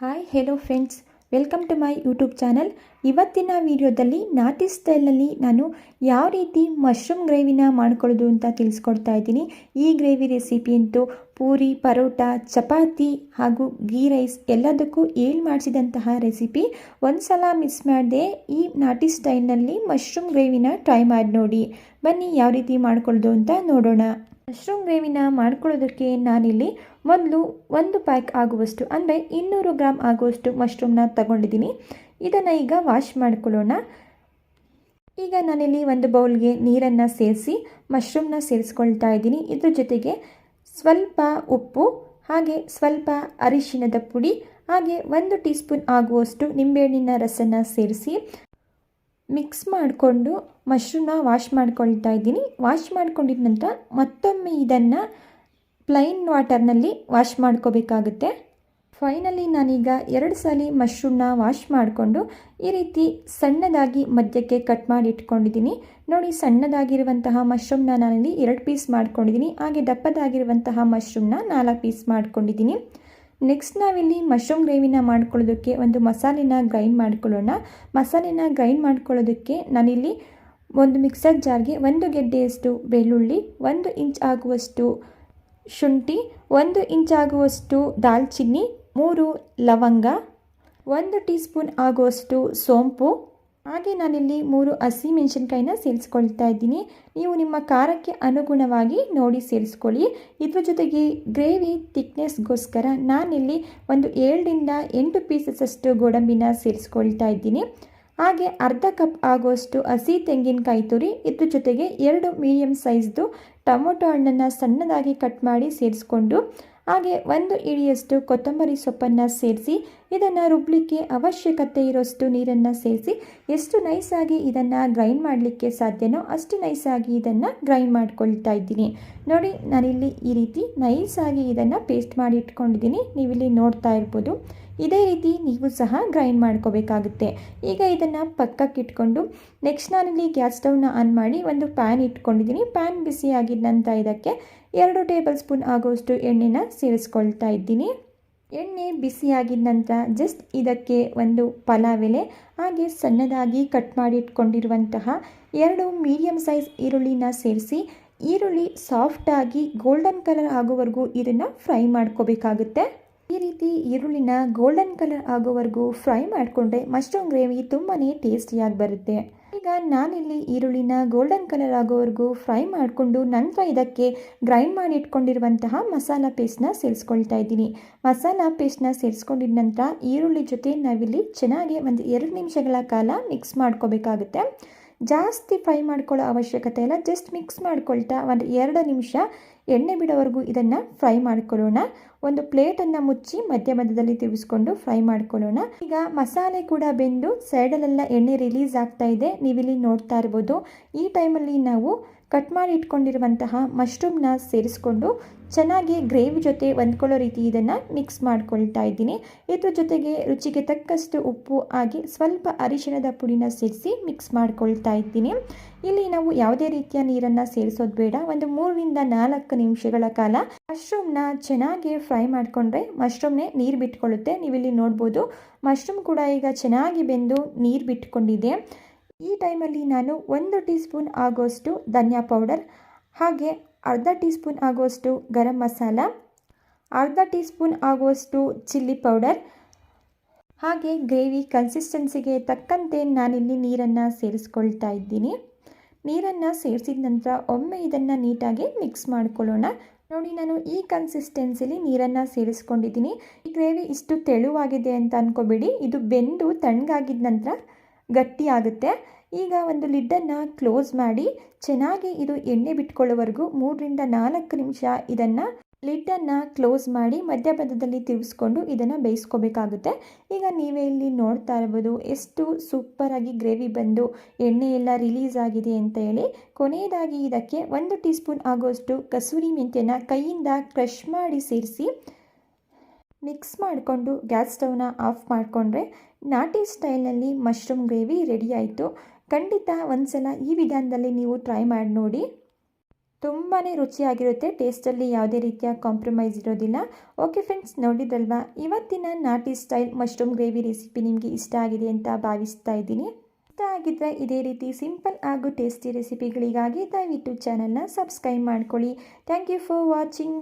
Hi hello friends, welcome to my YouTube channel. ಇವತ್ತಿನ ವಿಡಿಯೋದಲ್ಲಿ ನಾಟಿ ಸ್ಟೈಲ್ನಲ್ಲಿ ನಾನು ಯಾವ ರೀತಿ ಮಶ್ರೂಮ್ ಗ್ರೇವಿನ ಮಾಡ್ಕೊಳ್ಳೋದು ಅಂತ ತಿಳಿಸ್ಕೊಡ್ತಾ ಇದ್ದೀನಿ. ಈ ಗ್ರೇವಿ ರೆಸಿಪಿ ಅಂತೂ ಪೂರಿ, ಪರೋಟ, ಚಪಾತಿ ಹಾಗೂ ಗೀ ರೈಸ್ ಎಲ್ಲದಕ್ಕೂ ಮಾಡಿಸಿದಂತಹ ರೆಸಿಪಿ. ಒಂದು ಸಲ ಮಿಸ್ ಮಾಡದೆ ಈ ನಾಟಿ ಸ್ಟೈಲ್ನಲ್ಲಿ ಮಶ್ರೂಮ್ ಗ್ರೇವಿನ ಟ್ರೈ ಮಾಡಿ ನೋಡಿ. ಬನ್ನಿ ಯಾವ ರೀತಿ ಮಾಡ್ಕೊಳ್ಳೋದು ಅಂತ ನೋಡೋಣ. ಮಶ್ರೂಮ್ ಗ್ರೇವಿನ ಮಾಡ್ಕೊಳ್ಳೋದಕ್ಕೆ ನಾನಿಲ್ಲಿ ಮೊದಲು 1 ಪ್ಯಾಕ್ ಆಗುವಷ್ಟು ಅಂದರೆ 200 ಗ್ರಾಮ್ ಆಗುವಷ್ಟು ಮಶ್ರೂಮ್ನ ತಗೊಂಡಿದ್ದೀನಿ. ಇದನ್ನು ಈಗ ವಾಶ್ ಮಾಡ್ಕೊಳ್ಳೋಣ. ಈಗ ನಾನಿಲ್ಲಿ ಒಂದು ಬೌಲ್ಗೆ ನೀರನ್ನು ಸೇರಿಸಿ ಮಶ್ರೂಮ್ನ ಸೇರಿಸ್ಕೊಳ್ತಾ ಇದ್ದೀನಿ. ಇದ್ರ ಜೊತೆಗೆ ಸ್ವಲ್ಪ ಉಪ್ಪು, ಹಾಗೆ ಸ್ವಲ್ಪ ಅರಿಶಿಣದ ಪುಡಿ, ಹಾಗೆ 1 ಟೀ ಸ್ಪೂನ್ ಆಗುವಷ್ಟು ನಿಂಬೆಹಣ್ಣಿನ ರಸನ ಸೇರಿಸಿ ಮಿಕ್ಸ್ ಮಾಡಿಕೊಂಡು ಮಶ್ರೂಮ್ನ ವಾಶ್ ಮಾಡ್ಕೊಳ್ತಾ ಇದ್ದೀನಿ. ವಾಶ್ ಮಾಡ್ಕೊಂಡಿದ ನಂತರ ಮತ್ತೊಮ್ಮೆ ಇದನ್ನು ಪ್ಲೈನ್ ವಾಟರ್ನಲ್ಲಿ ವಾಶ್ ಮಾಡ್ಕೋಬೇಕಾಗುತ್ತೆ. ಫೈನಲಿ ನಾನೀಗ 2 ಸಲ ಮಶ್ರೂಮ್ನ ವಾಶ್ ಮಾಡಿಕೊಂಡು ಈ ರೀತಿ ಸಣ್ಣದಾಗಿ ಮಧ್ಯಕ್ಕೆ ಕಟ್ ಮಾಡಿ ಇಟ್ಕೊಂಡಿದ್ದೀನಿ. ನೋಡಿ, ಸಣ್ಣದಾಗಿರುವಂತಹ ಮಶ್ರೂಮ್ನ ನಾನಿಲ್ಲಿ 2 ಪೀಸ್ ಮಾಡ್ಕೊಂಡಿದ್ದೀನಿ. ಹಾಗೆ ದಪ್ಪದಾಗಿರುವಂತಹ ಮಶ್ರೂಮ್ನ 4 ಪೀಸ್ ಮಾಡ್ಕೊಂಡಿದ್ದೀನಿ. ನೆಕ್ಸ್ಟ್ ನಾವಿಲ್ಲಿ ಮಶ್ರೂಮ್ ಗ್ರೇವಿನ ಮಾಡ್ಕೊಳ್ಳೋದಕ್ಕೆ ಒಂದು ಮಸಾಲೆನ ಗ್ರೈಂಡ್ ಮಾಡ್ಕೊಳ್ಳೋಣ. ಮಸಾಲೆನ ಗ್ರೈಂಡ್ ಮಾಡ್ಕೊಳ್ಳೋದಕ್ಕೆ ನಾನಿಲ್ಲಿ ಒಂದು ಮಿಕ್ಸರ್ ಜಾರ್ಗೆ 1 ಗೆಡ್ಡೆಯಷ್ಟು ಬೆಳ್ಳುಳ್ಳಿ, 1 ಇಂಚ್ ಆಗುವಷ್ಟು ಶುಂಠಿ, 1 ಇಂಚ್ ಆಗುವಷ್ಟು ದಾಲ್ಚಿನ್ನಿ, 3 ಲವಂಗ, 1 ಟೀ ಸ್ಪೂನ್ ಆಗುವಷ್ಟು ಸೋಂಪು, ಹಾಗೆ ನಾನಿಲ್ಲಿ 3 ಹಸಿಮೆಣಸಿನ್ಕಾಯಿನ ಸೇರಿಸ್ಕೊಳ್ತಾ ಇದ್ದೀನಿ. ನೀವು ನಿಮ್ಮ ಖಾರಕ್ಕೆ ಅನುಗುಣವಾಗಿ ನೋಡಿ ಸೇರಿಸ್ಕೊಳ್ಳಿ. ಇದ್ರ ಜೊತೆಗೆ ಗ್ರೇವಿ ಥಿಕ್ನೆಸ್ಗೋಸ್ಕರ ನಾನಿಲ್ಲಿ ಒಂದು 7ರಿಂದ 8 ಪೀಸಸ್ಸಷ್ಟು ಗೋಡಂಬಿನ ಸೇರಿಸ್ಕೊಳ್ತಾ ಇದ್ದೀನಿ. ಹಾಗೆ ಅರ್ಧ ಕಪ್ ಆಗುವಷ್ಟು ಹಸಿ ತೆಂಗಿನಕಾಯಿ ತುರಿ, ಇದ್ರ ಜೊತೆಗೆ 2 ಮೀಡಿಯಮ್ ಸೈಜ್ದು ಟೊಮೊಟೊ ಹಣ್ಣನ್ನು ಸಣ್ಣದಾಗಿ ಕಟ್ ಮಾಡಿ ಸೇರಿಸ್ಕೊಂಡು, ಹಾಗೆ 1 ಹಿಡಿಯಷ್ಟು ಕೊತ್ತಂಬರಿ ಸೊಪ್ಪನ್ನು ಸೇರಿಸಿ ಇದನ್ನು ರುಬ್ಬಲಿಕ್ಕೆ ಅವಶ್ಯಕತೆ ಇರೋಷ್ಟು ನೀರನ್ನು ಸೇರಿಸಿ ಎಷ್ಟು ನೈಸಾಗಿ ಇದನ್ನು ಗ್ರೈಂಡ್ ಮಾಡಲಿಕ್ಕೆ ಸಾಧ್ಯನೋ ಅಷ್ಟು ನೈಸಾಗಿ ಇದನ್ನು ಗ್ರೈಂಡ್ ಮಾಡ್ಕೊಳ್ತಾ ಇದ್ದೀನಿ. ನೋಡಿ, ನಾನಿಲ್ಲಿ ಈ ರೀತಿ ನೈಸಾಗಿ ಇದನ್ನು ಪೇಸ್ಟ್ ಮಾಡಿ ಇಟ್ಕೊಂಡಿದ್ದೀನಿ. ನೀವಿಲ್ಲಿ ನೋಡ್ತಾ ಇರ್ಬೋದು. ಇದೇ ರೀತಿ ನೀವು ಸಹ ಗ್ರೈಂಡ್ ಮಾಡ್ಕೋಬೇಕಾಗುತ್ತೆ. ಈಗ ಇದನ್ನು ಪಕ್ಕಕ್ಕೆ ಇಟ್ಕೊಂಡು ನೆಕ್ಸ್ಟ್ ನಾನಿಲ್ಲಿ ಗ್ಯಾಸ್ ಸ್ಟವ್ನ ಆನ್ ಮಾಡಿ ಒಂದು ಪ್ಯಾನ್ ಇಟ್ಕೊಂಡಿದ್ದೀನಿ. ಪ್ಯಾನ್ ಬಿಸಿಯಾಗಿದ್ದ ನಂತರ ಇದಕ್ಕೆ 2 ಟೇಬಲ್ ಸ್ಪೂನ್ ಆಗುವಷ್ಟು ಎಣ್ಣೆನ ಸೇರಿಸ್ಕೊಳ್ತಾ ಇದ್ದೀನಿ. ಎಣ್ಣೆ ಬಿಸಿಯಾಗಿದ್ದ ನಂತರ ಜಸ್ಟ್ ಇದಕ್ಕೆ ಒಂದು ಪಲಾವ್ ಎಲೆ, ಹಾಗೆ ಸಣ್ಣದಾಗಿ ಕಟ್ ಮಾಡಿ ಇಟ್ಕೊಂಡಿರುವಂತಹ 2 ಮೀಡಿಯಮ್ ಸೈಜ್ ಈರುಳ್ಳಿನ ಸೇರಿಸಿ ಈರುಳ್ಳಿ ಸಾಫ್ಟಾಗಿ ಗೋಲ್ಡನ್ ಕಲರ್ ಆಗೋವರೆಗೂ ಇದನ್ನು ಫ್ರೈ ಮಾಡ್ಕೋಬೇಕಾಗುತ್ತೆ. ಈ ರೀತಿ ಈರುಳ್ಳಿನ ಗೋಲ್ಡನ್ ಕಲರ್ ಆಗೋವರೆಗೂ ಫ್ರೈ ಮಾಡಿಕೊಂಡ್ರೆ ಮಶ್ರೂಮ್ ಗ್ರೇವಿ ತುಂಬಾ ಟೇಸ್ಟಿಯಾಗಿ ಬರುತ್ತೆ. ಈಗ ನಾನಿಲ್ಲಿ ಈರುಳ್ಳಿನ ಗೋಲ್ಡನ್ ಕಲರ್ ಆಗೋವರೆಗೂ ಫ್ರೈ ಮಾಡಿಕೊಂಡು ನಂತರ ಇದಕ್ಕೆ ಗ್ರೈಂಡ್ ಮಾಡಿ ಇಟ್ಕೊಂಡಿರುವಂತಹ ಮಸಾಲ ಪೇಸ್ಟ್ನ ಸೇರಿಸ್ಕೊಳ್ತಾ ಇದ್ದೀನಿ. ಮಸಾಲ ಪೇಸ್ಟ್ನ ಸೇರಿಸ್ಕೊಂಡಿದ ನಂತರ ಈರುಳ್ಳಿ ಜೊತೆ ನಾವಿಲ್ಲಿ ಚೆನ್ನಾಗಿ ಒಂದು 2 ನಿಮಿಷಗಳ ಕಾಲ ಮಿಕ್ಸ್ ಮಾಡ್ಕೋಬೇಕಾಗುತ್ತೆ. ಜಾಸ್ತಿ ಫ್ರೈ ಮಾಡ್ಕೊಳ್ಳೋ ಅವಶ್ಯಕತೆ ಇಲ್ಲ. ಜಸ್ಟ್ ಮಿಕ್ಸ್ ಮಾಡ್ಕೊಳ್ತಾ ಒಂದು 2 ನಿಮಿಷ ಎಣ್ಣೆ ಬಿಡೋವರೆಗೂ ಇದನ್ನು ಫ್ರೈ ಮಾಡ್ಕೊಳ್ಳೋಣ. ಒಂದು ಪ್ಲೇಟನ್ನು ಮುಚ್ಚಿ ಮಧ್ಯದಲ್ಲಿ ತಿರುಗಿಸ್ಕೊಂಡು ಫ್ರೈ ಮಾಡ್ಕೊಳ್ಳೋಣ. ಈಗ ಮಸಾಲೆ ಕೂಡ ಬೆಂದು ಸೈಡಲ್ಲೆಲ್ಲ ಎಣ್ಣೆ ರಿಲೀಸ್ ಆಗ್ತಾ ಇದೆ. ನೀವಿಲ್ಲಿ ನೋಡ್ತಾ ಇರ್ಬೋದು. ಈ ಟೈಮಲ್ಲಿ ನಾವು ಕಟ್ ಮಾಡಿ ಇಟ್ಕೊಂಡಿರುವಂತಹ ಮಶ್ರೂಮ್ನ ಸೇರಿಸ್ಕೊಂಡು ಚೆನ್ನಾಗಿ ಗ್ರೇವಿ ಜೊತೆ ಹೊಂದ್ಕೊಳ್ಳೋ ರೀತಿ ಇದನ್ನು ಮಿಕ್ಸ್ ಮಾಡ್ಕೊಳ್ತಾ ಇದ್ದೀನಿ. ಇದ್ರ ಜೊತೆಗೆ ರುಚಿಗೆ ತಕ್ಕಷ್ಟು ಉಪ್ಪು, ಹಾಗೆ ಸ್ವಲ್ಪ ಅರಿಶಿಣದ ಪುಡಿನ ಸೇರಿಸಿ ಮಿಕ್ಸ್ ಮಾಡ್ಕೊಳ್ತಾ ಇದ್ದೀನಿ. ಇಲ್ಲಿ ನಾವು ಯಾವುದೇ ರೀತಿಯ ನೀರನ್ನು ಸೇರಿಸೋದು ಬೇಡ. ಒಂದು 3ರಿಂದ 4 ನಿಮಿಷಗಳ ಕಾಲ ಮಶ್ರೂಮ್ನ ಚೆನ್ನಾಗಿ ಫ್ರೈ ಮಾಡಿಕೊಂಡ್ರೆ ಮಶ್ರೂಮ್ನೇ ನೀರು ಬಿಟ್ಕೊಳ್ಳುತ್ತೆ. ನೀವಿಲ್ಲಿ ನೋಡ್ಬೋದು, ಮಶ್ರೂಮ್ ಕೂಡ ಈಗ ಚೆನ್ನಾಗಿ ಬೆಂದು ನೀರು ಬಿಟ್ಕೊಂಡಿದೆ. ಈ ಟೈಮಲ್ಲಿ ನಾನು 1 ಟೀ ಸ್ಪೂನ್ ಆಗುವಷ್ಟು ಧನಿಯಾ ಪೌಡರ್, ಹಾಗೆ ಅರ್ಧ ಟೀ ಸ್ಪೂನ್ ಆಗುವಷ್ಟು ಗರಂ ಮಸಾಲ, ಅರ್ಧ ಟೀ ಸ್ಪೂನ್ ಆಗುವಷ್ಟು ಚಿಲ್ಲಿ ಪೌಡರ್, ಹಾಗೆ ಗ್ರೇವಿ ಕನ್ಸಿಸ್ಟೆನ್ಸಿಗೆ ತಕ್ಕಂತೆ ನಾನಿಲ್ಲಿ ನೀರನ್ನು ಸೇರಿಸ್ಕೊಳ್ತಾ ಇದ್ದೀನಿ. ನೀರನ್ನು ಸೇರಿಸಿದ ನಂತರ ಒಮ್ಮೆ ಇದನ್ನು ನೀಟಾಗಿ ಮಿಕ್ಸ್ ಮಾಡ್ಕೊಳ್ಳೋಣ. ನೋಡಿ, ನಾನು ಈ ಕನ್ಸಿಸ್ಟೆನ್ಸಿಲಿ ನೀರನ್ನು ಸೇರಿಸ್ಕೊಂಡಿದ್ದೀನಿ. ಈ ಗ್ರೇವಿ ಇಷ್ಟು ತೆಳುವಾಗಿದೆ ಅಂತ ಅಂದ್ಕೋಬೇಡಿ. ಇದು ಬೆಂದು ತಣ್ಣಗಾಗಿದ್ದ ನಂತರ ಗಟ್ಟಿ ಆಗುತ್ತೆ. ಈಗ ಒಂದು ಲಿಡ್ಡನ್ನು ಕ್ಲೋಸ್ ಮಾಡಿ ಚೆನ್ನಾಗಿ ಇದು ಎಣ್ಣೆ ಬಿಟ್ಕೊಳ್ಳೋವರೆಗೂ 3ರಿಂದ 4 ನಿಮಿಷ ಇದನ್ನು ಲಿಡ್ಡನ್ನು ಕ್ಲೋಸ್ ಮಾಡಿ ಮಧ್ಯದಲ್ಲಿ ತಿರುಗಿಸ್ಕೊಂಡು ಇದನ್ನು ಬೇಯಿಸ್ಕೋಬೇಕಾಗುತ್ತೆ. ಈಗ ನೀವೇ ಇಲ್ಲಿ ನೋಡ್ತಾ ಇರ್ಬೋದು ಎಷ್ಟು ಸೂಪರಾಗಿ ಗ್ರೇವಿ ಬಂದು ಎಣ್ಣೆ ಎಲ್ಲ ರಿಲೀಸ್ ಆಗಿದೆ ಅಂತ ಹೇಳಿ. ಕೊನೆಯದಾಗಿ ಇದಕ್ಕೆ 1 ಟೀ ಸ್ಪೂನ್ ಆಗುವಷ್ಟು ಕಸೂರಿ ಮೆಂತ್ಯನ ಕೈಯಿಂದ ಕ್ರಷ್ ಮಾಡಿ ಸೇರಿಸಿ ಮಿಕ್ಸ್ ಮಾಡಿಕೊಂಡು ಗ್ಯಾಸ್ ಸ್ಟವ್ನ ಆಫ್ ಮಾಡಿಕೊಂಡ್ರೆ ನಾಟಿ ಸ್ಟೈಲ್ನಲ್ಲಿ ಮಶ್ರೂಮ್ ಗ್ರೇವಿ ರೆಡಿ ಆಯಿತು. ಖಂಡಿತ ಒಂದ್ಸಲ ಈ ವಿಧಾನದಲ್ಲಿ ನೀವು ಟ್ರೈ ಮಾಡಿ ನೋಡಿ. ತುಂಬಾ ರುಚಿಯಾಗಿರುತ್ತೆ. ಟೇಸ್ಟಲ್ಲಿ ಯಾವುದೇ ರೀತಿಯ ಕಾಂಪ್ರಮೈಸ್ ಇರೋದಿಲ್ಲ. ಓಕೆ ಫ್ರೆಂಡ್ಸ್, ನೋಡಿದ್ರಲ್ವಾ ಇವತ್ತಿನ ನಾಟಿ ಸ್ಟೈಲ್ ಮಶ್ರೂಮ್ ಗ್ರೇವಿ ರೆಸಿಪಿ ನಿಮಗೆ ಇಷ್ಟ ಆಗಿದೆ ಅಂತ ಭಾವಿಸ್ತಾ ಇದ್ದೀನಿ. ಇಷ್ಟ ಆಗಿದ್ದರೆ ಇದೇ ರೀತಿ ಸಿಂಪಲ್ ಹಾಗೂ ಟೇಸ್ಟಿ ರೆಸಿಪಿಗಳಿಗಾಗಿ ದಯವಿಟ್ಟು ಚಾನಲ್ನ ಸಬ್ಸ್ಕ್ರೈಬ್ ಮಾಡ್ಕೊಳ್ಳಿ. Thank you for watching.